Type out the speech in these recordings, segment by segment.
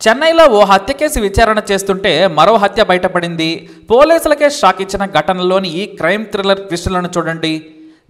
చెన్నైలో ఓ హత్య కేసు విచారణ చేస్తుంటే మరో హత్య బయటపడింది. పోలీసులకే షాక్ ఇచ్చిన ఘటనలోని ఈ క్రైమ్ థ్రిల్లర్ ట్విస్టులను చూడండి.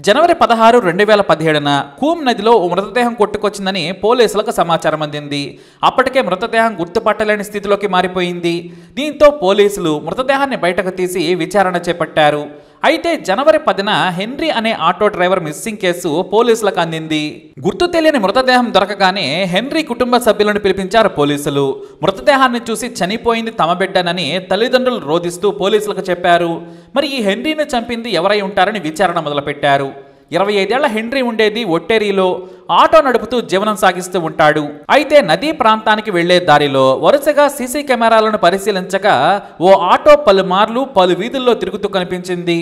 జనవరి 16, 2017న కూమ్ నదిలో ఓ మృతదేహం కొట్టుకొచ్చిందని పోలీసులకు సమాచారం అందింది. అప్పటికే మృతదేహం గుర్తుపట్టలేని స్థితిలోకి మారిపోయింది. దీంతో పోలీసులు మృతదేహాన్ని బయటకు తీసి విచారణ చేపట్టారు. అయితే జనవరి 10న హెన్రీ అనే ఆటో డ్రైవర్ మిస్సింగ్ కేసు పోలీసులకు అందింది. గుర్తు తెలియని మృతదేహం దొరకగానే హెన్రీ కుటుంబ సభ్యులను పిలిపించారు పోలీసులు. మృతదేహాన్ని చూసి చనిపోయింది తమ బిడ్డనని తల్లిదండ్రులు రోధిస్తూ పోలీసులకు చెప్పారు. మరి ఈ హెన్రీని చంపింది ఎవరై ఉంటారని విచారణ మొదలుపెట్టారు. 25 ఏళ్ల హెన్రీ ఉండేది ఒట్టేరిలో. ఆటో నడుపుతూ జీవనం సాగిస్తూ ఉంటాడు. అయితే నదీ ప్రాంతానికి వెళ్లే దారిలో వరుసగా సీసీ కెమెరాలను పరిశీలించగా ఓ ఆటో పలుమార్లు పలు వీధుల్లో తిరుగుతూ కనిపించింది.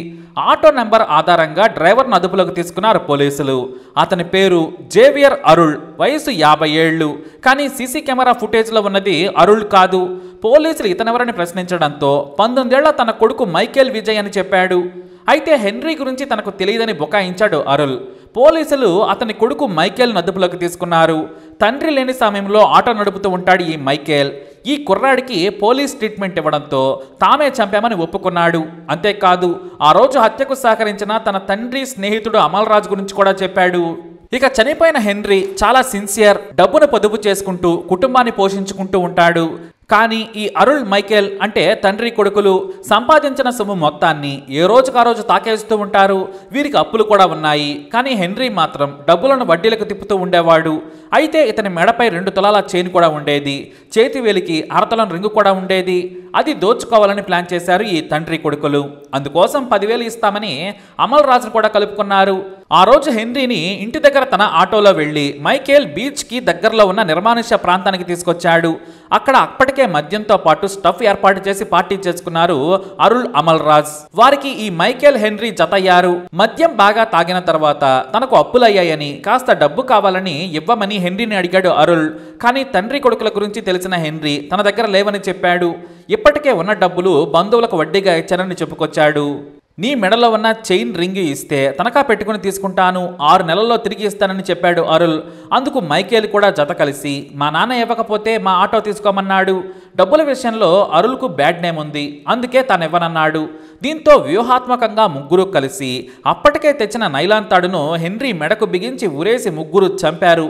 ఆటో నెంబర్ ఆధారంగా డ్రైవర్ను అదుపులోకి తీసుకున్నారు పోలీసులు. అతని పేరు జేవియర్ అరుళ్, వయసు 50 ఏళ్లు. కానీ సీసీ కెమెరా ఫుటేజ్లో ఉన్నది అరుళ్ కాదు. పోలీసులు ఇతనెవరని ప్రశ్నించడంతో 19 ఏళ్ల తన కొడుకు మైకేల్ విజయ్ అని చెప్పాడు. అయితే హెన్రీ గురించి తనకు తెలియదని బుకాయించాడు అరుళ్. పోలీసులు అతని కొడుకు మైకేల్ అదుపులోకి తీసుకున్నారు. తండ్రి లేని సమయంలో ఆటో నడుపుతూ ఉంటాడు ఈ మైకేల్. ఈ కుర్రాడికి పోలీస్ ట్రీట్మెంట్ ఇవ్వడంతో తామే చంపామని ఒప్పుకున్నాడు. అంతేకాదు ఆ రోజు హత్యకు సహకరించిన తన తండ్రి స్నేహితుడు అమల్ రాజ్ గురించి కూడా చెప్పాడు. ఇక చనిపోయిన హెన్రీ చాలా సిన్సియర్, డబ్బును పొదుపు చేసుకుంటూ కుటుంబాన్ని పోషించుకుంటూ ఉంటాడు. కానీ ఈ అరుళ్, మైకేల్ అంటే తండ్రి కొడుకులు సంపాదించిన సొమ్ము మొత్తాన్ని ఏ రోజుకా రోజు తాకేస్తూ ఉంటారు. వీరికి అప్పులు కూడా ఉన్నాయి. కానీ హెన్రీ మాత్రం డబ్బులను వడ్డీలకు తిప్పుతూ ఉండేవాడు. అయితే ఇతని మెడపై 2 తులాల చైన్ కూడా ఉండేది. చేతి వేలికి అరతలం రింగు కూడా ఉండేది. అది దోచుకోవాలని ప్లాన్ చేశారు ఈ తండ్రి కొడుకులు. అందుకోసం 10,000 ఇస్తామని అమల్ రాజును కూడా కలుపుకున్నారు. ఆ రోజు హెన్రీని ఇంటి దగ్గర తన ఆటోలో వెళ్లి మైకేల్ బీచ్కి దగ్గరలో ఉన్న నిర్మానుష్య ప్రాంతానికి తీసుకొచ్చాడు. అక్కడ అప్పటికే మద్యంతో పాటు స్టఫ్ ఏర్పాటు చేసి పార్టీ చేసుకున్నారు అరుళ్, అమల్ రాజ్. వారికి ఈ మైకేల్, హెన్రీ జతయ్యారు. మద్యం బాగా తాగిన తర్వాత తనకు అప్పులయ్యాయని కాస్త డబ్బు కావాలని ఇవ్వమని హెన్రీని అడిగాడు అరుళ్. కానీ తండ్రి కొడుకుల గురించి తెలిసిన హెన్రీ తన దగ్గర లేవని చెప్పాడు. ఇప్పటికే ఉన్న డబ్బులు బంధువులకు వడ్డీగా ఇచ్చానని చెప్పుకొచ్చాడు. నీ మెడలో ఉన్న చైన్ రింగ్ ఇస్తే తనఖా పెట్టుకుని తీసుకుంటాను, 6 నెలల్లో తిరిగి ఇస్తానని చెప్పాడు అరుళ్. అందుకు మైకేల్ కూడా జత కలిసి మా నాన్న ఇవ్వకపోతే మా ఆటో తీసుకోమన్నాడు. డబ్బుల విషయంలో అరుళ్కు బ్యాడ్ నేమ్ ఉంది, అందుకే తానివ్వనన్నాడు. దీంతో వ్యూహాత్మకంగా ముగ్గురు కలిసి అప్పటికే తెచ్చిన నైలాన్ తాడును హెన్రీ మెడకు బిగించి ఉరేసి ముగ్గురు చంపారు.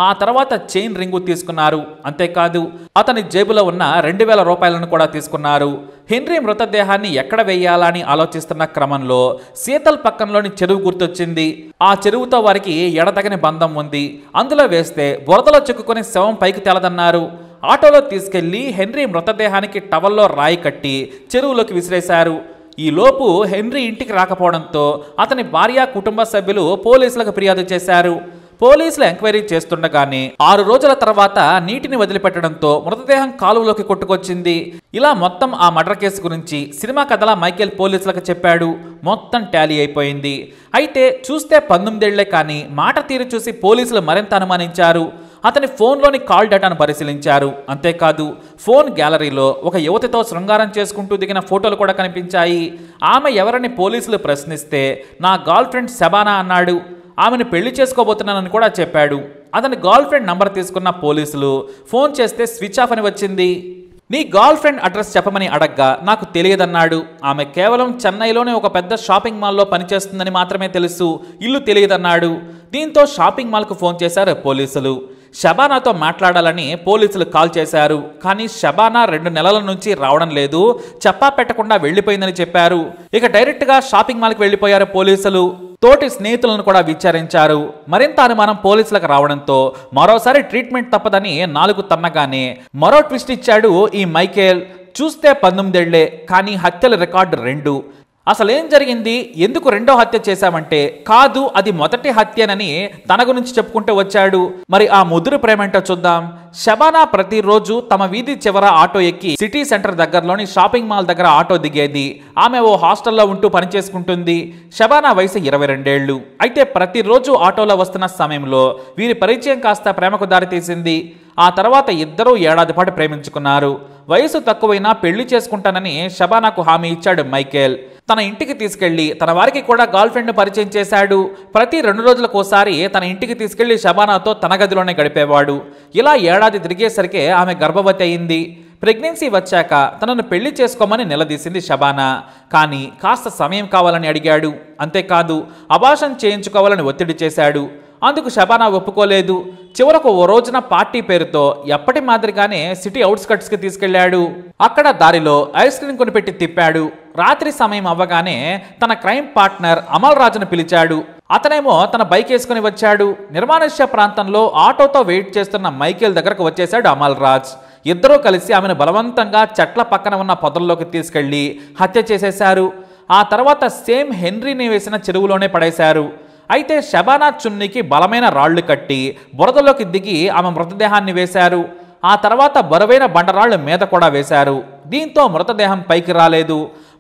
ఆ తర్వాత చైన్ రింగు తీసుకున్నారు. అంతేకాదు అతని జేబులో ఉన్న 2,000 రూపాయలను కూడా తీసుకున్నారు. హెన్రీ మృతదేహాన్ని ఎక్కడ వేయాలని ఆలోచిస్తున్న క్రమంలో శీతల్ పక్కనలోని చెరువు గుర్తొచ్చింది. ఆ చెరువుతో వారికి ఎడతగని బంధం ఉంది. అందులో వేస్తే బురదలో చిక్కుకొని శవం పైకి తేలదన్నారు. ఆటోలో తీసుకెళ్లి హెన్రీ మృతదేహానికి టవల్లో రాయి కట్టి చెరువులోకి విసిరేశారు. ఈ లోపు హెన్రీ ఇంటికి రాకపోవడంతో అతని భార్య, కుటుంబ సభ్యులు పోలీసులకు ఫిర్యాదు చేశారు. పోలీసులు ఎంక్వైరీ చేస్తుండగానే 6 రోజుల తర్వాత నీటిని వదిలిపెట్టడంతో మృతదేహం కాలువలోకి కొట్టుకొచ్చింది. ఇలా మొత్తం ఆ మర్డర్ కేసు గురించి సినిమా కథలా మైకేల్ పోలీసులకు చెప్పాడు. మొత్తం టాలీ అయిపోయింది. అయితే చూస్తే 19 ఏళ్లే కానీ మాట తీరు చూసి పోలీసులు మరింత అనుమానించారు. అతని ఫోన్లోని కాల్ డేటాను పరిశీలించారు. అంతేకాదు ఫోన్ గ్యాలరీలో ఒక యువతితో శృంగారం చేసుకుంటూ దిగిన ఫోటోలు కూడా కనిపించాయి. ఆమె ఎవరని పోలీసులు ప్రశ్నిస్తే నా గర్ల్ ఫ్రెండ్ శబానా అన్నాడు. ఆమెను పెళ్లి చేసుకోబోతున్నానని కూడా చెప్పాడు. అతని గర్ల్ ఫ్రెండ్ నంబర్ తీసుకున్న పోలీసులు ఫోన్ చేస్తే స్విచ్ ఆఫ్ అని వచ్చింది. నీ గర్ల్ ఫ్రెండ్ అడ్రస్ చెప్పమని అడగ్గా నాకు తెలియదన్నాడు. ఆమె కేవలం చెన్నైలోనే ఒక పెద్ద షాపింగ్ మాల్లో పనిచేస్తుందని మాత్రమే తెలుసు, ఇల్లు తెలియదన్నాడు. దీంతో షాపింగ్ మాల్కు ఫోన్ చేశారు పోలీసులు. శబానాతో మాట్లాడాలని పోలీసులు కాల్ చేశారు. కానీ శబానా 2 నెలల నుంచి రావడం లేదు, చెప్పా పెట్టకుండా వెళ్లిపోయిందని చెప్పారు. ఇక డైరెక్ట్గా షాపింగ్ మాల్కి వెళ్లిపోయారు పోలీసులు. తోటి స్నేహితులను కూడా విచారించారు. మరింత అనుమానం పోలీసులకు రావడంతో మరోసారి ట్రీట్మెంట్ తప్పదని 4 తన్నగానే మరో ట్విస్ట్ ఇచ్చాడు ఈ మైకేల్. చూస్తే 19 ఏళ్లే కానీ హత్యల రికార్డు 2. అసలేం జరిగింది, ఎందుకు రెండో హత్య చేశామంటే కాదు అది మొదటి హత్యనని తన గురించి చెప్పుకుంటూ వచ్చాడు. మరి ఆ ముదురు ప్రేమేంటో చూద్దాం. శబానా ప్రతిరోజు తమ వీధి చివర ఆటో ఎక్కి సిటీ సెంటర్ దగ్గరలోని షాపింగ్ మాల్ దగ్గర ఆటో దిగేది. ఆమె ఓ హాస్టల్లో ఉంటూ పనిచేసుకుంటుంది. శబానా వయసు 22 ఏళ్లు. అయితే ప్రతిరోజు ఆటోలో వస్తున్న సమయంలో వీరి పరిచయం కాస్త ప్రేమకు దారితీసింది. ఆ తర్వాత ఇద్దరూ ఏడాది పాటు ప్రేమించుకున్నారు. వయసు తక్కువైనా పెళ్లి చేసుకుంటానని షబానాకు హామీ ఇచ్చాడు మైకేల్. తన ఇంటికి తీసుకెళ్లి తన వారికి కూడా గర్ల్ ఫ్రెండ్ పరిచయం చేశాడు. ప్రతి 2 రోజులకోసారి తన ఇంటికి తీసుకెళ్లి షబానాతో తన గదిలోనే గడిపేవాడు. ఇలా ఏడాది తిరిగేసరికి ఆమె గర్భవతి అయింది. ప్రెగ్నెన్సీ వచ్చాక తనను పెళ్లి చేసుకోమని నిలదీసింది షబానా. కానీ కాస్త సమయం కావాలని అడిగాడు. అంతేకాదు అబార్షన్ చేయించుకోవాలని ఒత్తిడి చేశాడు. అందుకు షబానా ఒప్పుకోలేదు. చివరకు ఓ రోజున పార్టీ పేరుతో ఎప్పటి మాదిరిగానే సిటీ అవుట్స్కట్స్కి తీసుకెళ్లాడు. అక్కడ దారిలో ఐస్ క్రీమ్ కొనిపెట్టి తిప్పాడు. రాత్రి సమయం అవ్వగానే తన క్రైమ్ పార్ట్నర్ అమల్ రాజును పిలిచాడు. అతనేమో తన బైక్ వేసుకుని వచ్చాడు. నిర్మానుష్య ప్రాంతంలో ఆటోతో వెయిట్ చేస్తున్న మైకేల్ దగ్గరకు వచ్చేశాడు అమల్ రాజ్. ఇద్దరూ కలిసి ఆమెను బలవంతంగా చెట్ల పక్కన ఉన్న పొదల్లోకి తీసుకెళ్లి హత్య చేసేశారు. ఆ తర్వాత సేమ్ హెన్రీని వేసిన చెరువులోనే పడేశారు. అయితే షబానా చున్నీకి బలమైన రాళ్లు కట్టి బురదలోకి దిగి ఆమె మృతదేహాన్ని వేశారు. ఆ తర్వాత బరువైన బండరాళ్లు మీద కూడా వేశారు. దీంతో మృతదేహం పైకి రాలేదు.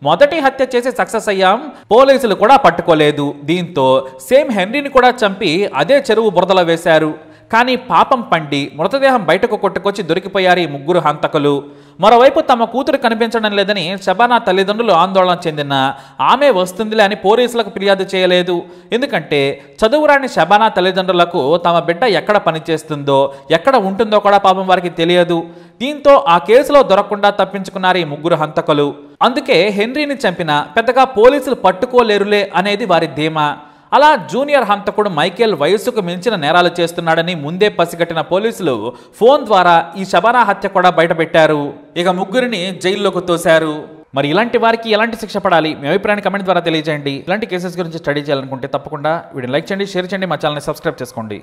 మొదటి హత్య చేసి సక్సెస్ అయ్యాం, పోలీసులు కూడా పట్టుకోలేదు. దీంతో సేమ్ హెన్రీని కూడా చంపి అదే చెరువు బురదలో వేశారు. కానీ పాపం పండి మృతదేహం బయటకు కొట్టుకొచ్చి దొరికిపోయారు ఈ ముగ్గురు హంతకులు. మరోవైపు తమ కూతురు కనిపించడం లేదని షబానా తల్లిదండ్రులు ఆందోళన చెందిన ఆమె వస్తుందిలే అని పోలీసులకు ఫిర్యాదు చేయలేదు. ఎందుకంటే చదువురాని షబానా తల్లిదండ్రులకు తమ బిడ్డ ఎక్కడ పనిచేస్తుందో ఎక్కడ ఉంటుందో కూడా పాపం వారికి తెలియదు. దీంతో ఆ కేసులో దొరకకుండా తప్పించుకున్నారు ఈ ముగ్గురు హంతకులు. అందుకే హెన్రీని చంపిన పెద్దగా పోలీసులు పట్టుకోలేరులే అనేది వారి ధీమా. అలా జూనియర్ హంతకుడు మైకేల్ వయస్సుకు మించిన నేరాలు చేస్తున్నాడని ముందే పసిగట్టిన పోలీసులు ఫోన్ ద్వారా ఈ షబానా హత్య కూడా బయటపెట్టారు. ఇక ముగ్గురిని జైల్లోకి తోశారు. మరి ఇలాంటి వారికి ఎలాంటి శిక్ష పడాలి మీ అభిప్రాయాన్ని కమెంట్ ద్వారా తెలియజేయండి. ఇలాంటి కేసెస్ గురించి స్టడీ చేయాలనుకుంటే తప్పకుండా వీడియోని లైక్ చేయండి, షేర్ చేయండి, మా ఛానల్ని సబ్స్క్రైబ్ చేసుకోండి.